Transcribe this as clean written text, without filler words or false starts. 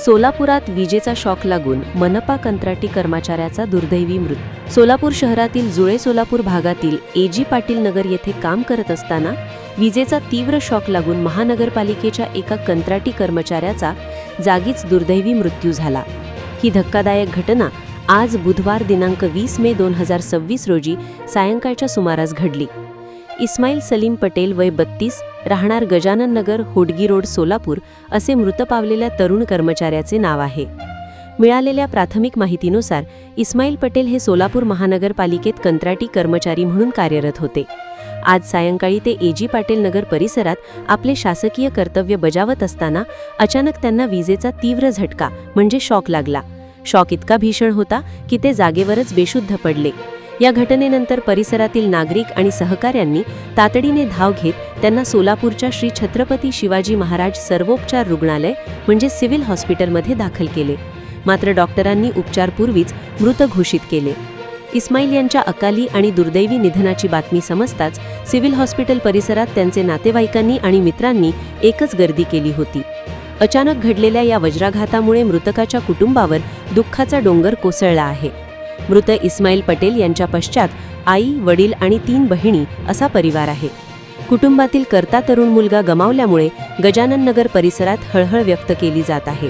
सोलापुरात विजेचा शॉक लागून मनपा कंत्राटी कर्मचाऱ्याचा दुर्दैवी मृत्यू। सोलापूर शहरातील जुळे सोलापूर भागातील एजी पाटील नगर येथे काम करत असताना विजेचा तीव्र शॉक लागून महानगरपालिकेच्या एका कंत्राटी कर्मचाऱ्याचा जागीच दुर्दैवी मृत्यू झाला। ही धक्कादायक घटना आज बुधवार दिनांक 20 मे 2026 रोजी सायंकाळच्या सुमारास घडली। इस्माईल सलीम पटेल वय 32 राहणार गजानन नगर होडगी रोड सोलापूर असे मृत पावलेल्या तरुण कर्मचाऱ्याचे नाव आहे। मिळालेल्या प्राथमिक माहितीनुसार इस्माईल पटेल हे सोलापूर महानगरपालिकेत कंत्राटी कर्मचारी म्हणून कार्यरत होते। आज सायंकाळी ते एजी पाटील नगर परिसरात आपले शासकीय कर्तव्य बजावत असताना अचानक त्यांना विजेचा तीव्र झटका म्हणजे शॉक लागला। शॉक इतका भीषण होता की ते जागेवरच बेशुद्ध पडले। या घटनेनंतर परिसरातील नागरिक आणि सहकाऱ्यांनी तातडीने धाव घेत त्यांना सोलापूरच्या श्री छत्रपती शिवाजी महाराज सर्वोपचार रुग्णालय म्हणजे सिव्हिल हॉस्पिटलमध्ये दाखल केले। मात्र डॉक्टरांनी उपचारपूर्वीच मृत घोषित केले। इस्माईल यांच्या अकाली आणि दुर्दैवी निधनाची बातमी समजताच सिव्हिल हॉस्पिटल परिसरात त्यांचे नातेवाईकांनी आणि मित्रांनी एकच गर्दी केली होती। अचानक घडलेल्या या वज्राघातामुळे मृतकाच्या कुटुंबावर दुःखाचा डोंगर कोसळला आहे। मृत इस्माईल पटेल यांच्या पश्चात आई, वडील आणि 3 बहिणी असा परिवार आहे। कुटुंबातील कर्ता तरुण मुलगा गमावल्यामुळे गजानन नगर परिसरात हळहळ व्यक्त केली जात आहे।